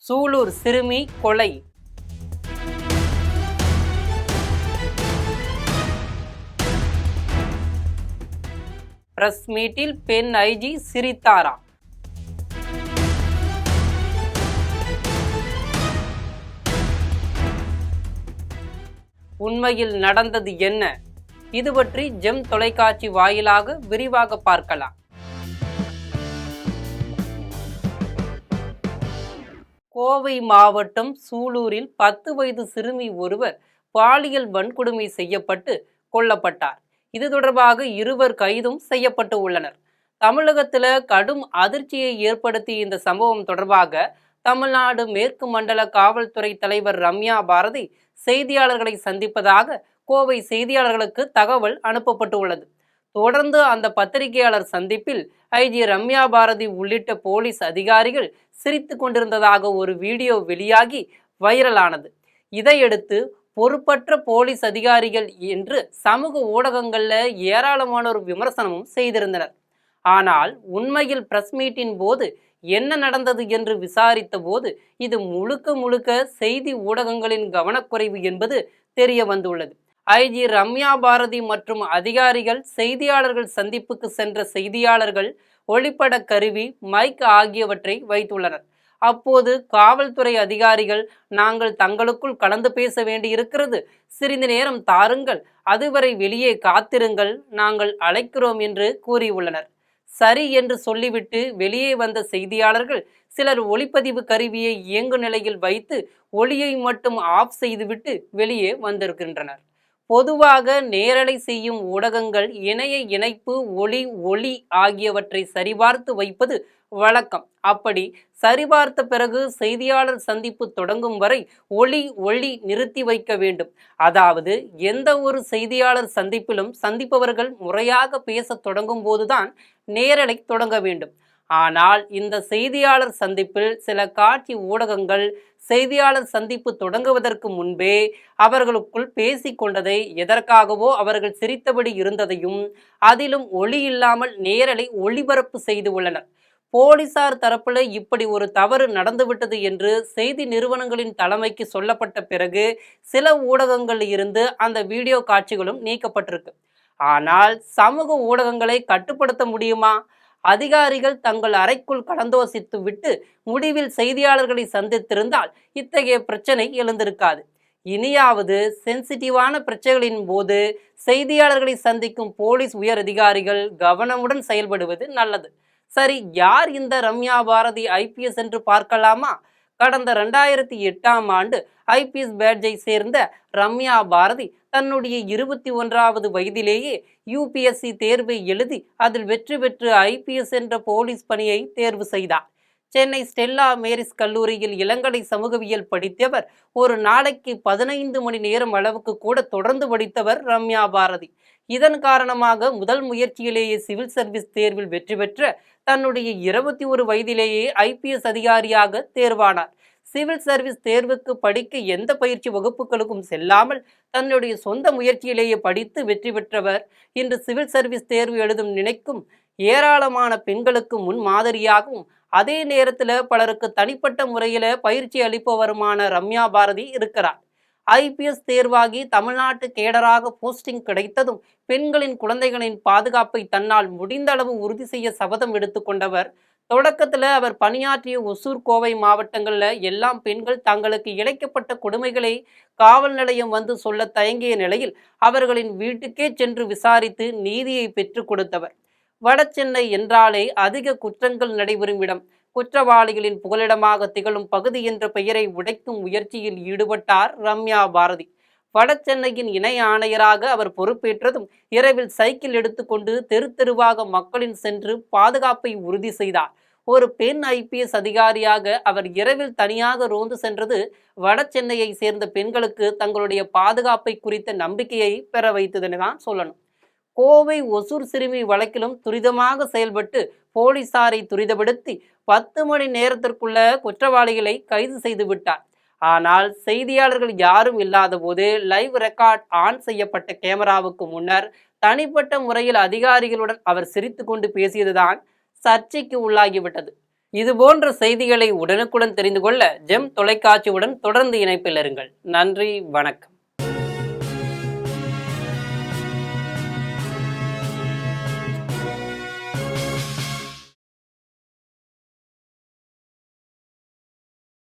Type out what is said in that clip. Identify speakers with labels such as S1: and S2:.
S1: சூலூர் சிறுமி கொலை. பிரஸ் மீட்டில் பெண் ஐஜி சிரித்தாரா? உண்மையில் நடந்தது என்ன? இது பற்றி ஜெம் தொலைக்காட்சி வாயிலாக விரிவாக பார்க்கலாம். கோவை மாவட்டம் சூலூரில் 10 வயது சிறுமி ஒருவர் பாலியல் வன்கொடுமை செய்யப்பட்டு கொல்லப்பட்டார். இது தொடர்பாக இருவர் கைதும் செய்யப்பட்டு உள்ளனர். தமிழகத்தில் கடும் அதிர்ச்சியை ஏற்படுத்திய இந்த சம்பவம் தொடர்பாக தமிழ்நாடு மேற்கு மண்டல காவல்துறை தலைவர் ரம்யா பாரதி செய்தியாளர்களை சந்திப்பதாக கோவை செய்தியாளர்களுக்கு தகவல் அனுப்பப்பட்டு உள்ளது. தொடர்ந்து அந்த பத்திரிகையாளர் சந்திப்பில் ஐஜி ரம்யா பாரதி உள்ளிட்ட போலீஸ் அதிகாரிகள் சிரித்து கொண்டிருந்ததாக ஒரு வீடியோ வெளியாகி வைரலானது. இதையடுத்து பொறுப்பற்ற போலீஸ் அதிகாரிகள் என்று சமூக ஊடகங்கள்ல ஏராளமானோர் விமர்சனமும் செய்திருந்தனர். ஆனால் உண்மையில் பிரஸ் மீட்டின் போது என்ன நடந்தது என்று விசாரித்த போது இது முழுக்க முழுக்க செய்தி ஊடகங்களின் கவனக்குறைவு என்பது தெரிய வந்துள்ளது. ஐஜி ரம்யா பாரதி மற்றும் அதிகாரிகள் செய்தியாளர்கள் சந்திப்புக்கு சென்ற செய்தியாளர்கள் ஒளிப்பட கருவி, மைக் ஆகியவற்றை வைத்துள்ளனர். அப்போது காவல்துறை அதிகாரிகள், நாங்கள் தங்களுக்குள் கலந்து பேச வேண்டியிருக்கிறது, சிறிது நேரம் தாருங்கள், அதுவரை வெளியே காத்திருங்கள், நாங்கள் அழைக்கிறோம் என்று கூறியுள்ளனர். சரி என்று சொல்லிவிட்டு வெளியே வந்த செய்தியாளர்கள் சிலர் ஒளிப்பதிவு கருவியை இயங்கு நிலையில் வைத்து ஒளியை மட்டும் ஆஃப் செய்துவிட்டு வெளியே வந்திருக்கின்றனர். பொதுவாக நேரலை செய்யும் ஊடகங்கள் இணைய இணைப்பு, ஒளி ஆகியவற்றை சரிபார்த்து வைப்பது வழக்கம். அப்படி சரிபார்த்த பிறகு செய்தியாளர் சந்திப்பு தொடங்கும் வரை ஒளி நிறுத்தி வைக்க வேண்டும். அதாவது எந்த ஒரு செய்தியாளர் சந்திப்பிலும் சந்திப்பவர்கள் முறையாக பேச தொடங்கும் போதுதான் நேரலை தொடங்க வேண்டும். ஆனால் இந்த செய்தியாளர் சந்திப்பில் சில காட்சி ஊடகங்கள் செய்தியாளர் சந்திப்பு தொடங்குவதற்கு முன்பே அவர்களுக்குள் பேசிக்கொண்டதை, எதற்காகவோ அவர்கள் சிரித்தபடி இருந்ததையும், அதிலும் ஒளி இல்லாமல் நேரலை ஒளிபரப்பு செய்து உள்ளனர். போலீசார் தரப்புல இப்படி ஒரு தவறு நடந்துவிட்டது என்று செய்தி நிறுவனங்களின் தலைமைக்கு சொல்லப்பட்ட பிறகு சில ஊடகங்களில் இருந்து அந்த வீடியோ காட்சிகளும் நீக்கப்பட்டிருக்கு. ஆனால் சமூக ஊடகங்களை கட்டுப்படுத்த முடியுமா? அதிகாரிகள் தங்கள் அறைக்குள் கலந்தோசித்து விட்டு முடிவில் செய்தியாளர்களை சந்தித்திருந்தால் இத்தகைய பிரச்சனை எழுந்திருக்காது. இனியாவது சென்சிட்டிவான பிரச்சனைகளின் போது செய்தியாளர்களை சந்திக்கும் போலீஸ் உயர் அதிகாரிகள் கவனமுடன் செயல்படுவது நல்லது. சரி, யார் இந்த ரம்யா பாரதி ஐபிஎஸ் என்று பார்க்கலாமா? கடந்த 2008ஆம் ஆண்டு ஐபிஎஸ் பேட்ஜை சேர்ந்த ரம்யா பாரதி தன்னுடைய 21வது வயதிலேயே யூபிஎஸ்சி தேர்வை எழுதி அதில் வெற்றி பெற்று ஐபிஎஸ் என்ற போலீஸ் பணியை தேர்வு செய்தார். சென்னை ஸ்டெல்லா மேரிஸ் கல்லூரியில் இளங்கலை சமூகவியல் படித்தவர். ஒரு நாளைக்கு 15 மணி நேரம் அளவுக்கு கூட தொடர்ந்து படித்தவர் ரம்யா பாரதி. இதன் காரணமாக முதல் முயற்சியிலேயே சிவில் சர்வீஸ் தேர்வில் வெற்றி பெற்ற தன்னுடைய 21 வயதிலேயே ஐபிஎஸ் அதிகாரியாக தேர்வானார். சிவில் சர்வீஸ் தேர்வுக்கு படிக்க எந்த பயிற்சி வகுப்புகளுக்கும் செல்லாமல் தன்னுடைய சொந்த முயற்சியிலேயே படித்து வெற்றி பெற்றவர். இன்று சிவில் சர்வீஸ் தேர்வு எழுதும் நினைக்கும் ஏராளமான பெண்களுக்கு முன் மாதிரியாகவும் அதே நேரத்தில் பலருக்கு தனிப்பட்ட முறையில் பயிற்சி அளிப்பவருமான ரம்யா பாரதி இருக்கிறார். ஐபிஎஸ் தேர்வாகி தமிழ்நாட்டு கேடராக போஸ்டிங் கிடைத்ததும் பெண்களின் குழந்தைகளின் பாதுகாப்பை தன்னால் முடிந்த அளவு உறுதி செய்ய சபதம் எடுத்துக்கொண்டவர். தொடக்கத்தில் அவர் பணியாற்றிய ஒசூர், கோவை மாவட்டங்களில் எல்லாம் பெண்கள் தங்களுக்கு இழைக்கப்பட்ட கொடுமைகளை காவல் நிலையம் வந்து சொல்ல தயங்கிய நிலையில் அவர்களின் வீட்டுக்கே சென்று விசாரித்து நீதியை பெற்றுக் கொடுத்தவர். வடசென்னை என்றாலே அதிக குற்றங்கள் நடைபெறும் இடம், குற்றவாளிகளின் புகலிடமாக திகழும் பகுதி என்ற பெயரை உடைக்கும் முயற்சியில் ஈடுபட்டார் ரம்யா பாரதி. வடசென்னையின் இணை ஆணையராக அவர் பொறுப்பேற்றதும் இரவில் சைக்கிள் எடுத்துக்கொண்டு தெரு தெருவாக மக்களின் சென்று பாதுகாப்பை உறுதி செய்தார். ஒரு பெண் ஐபிஎஸ் அதிகாரியாக அவர் இரவில் தனியாக ரோந்து சென்றது வடசென்னையை சேர்ந்த பெண்களுக்கு தங்களுடைய பாதுகாப்பை குறித்த நம்பிக்கையை பெற வைத்ததுன்னு தான் சொல்லணும். கோவை ஒசூர் சிறுமி வழக்கிலும் துரிதமாக செயல்பட்டு போலீசாரை துரிதப்படுத்தி 10 மணி நேரத்திற்குள்ள குற்றவாளிகளை கைது செய்து விட்டார். ஆனால் செய்தியாளர்கள் யாரும் இல்லாத போது லைவ் ரெக்கார்ட் ஆன் செய்யப்பட்ட கேமராவுக்கு முன்னர் தனிப்பட்ட முறையில் அதிகாரிகளுடன் அவர் சிரித்து கொண்டு பேசியதுதான் சர்ச்சைக்கு உள்ளாகிவிட்டது. இது போன்ற செய்திகளை உடனுக்குடன் தெரிந்து கொள்ள ஜெம் தொலைக்காட்சியுடன் தொடர்ந்து இணைப்பில் இருங்கள். நன்றி, வணக்கம்.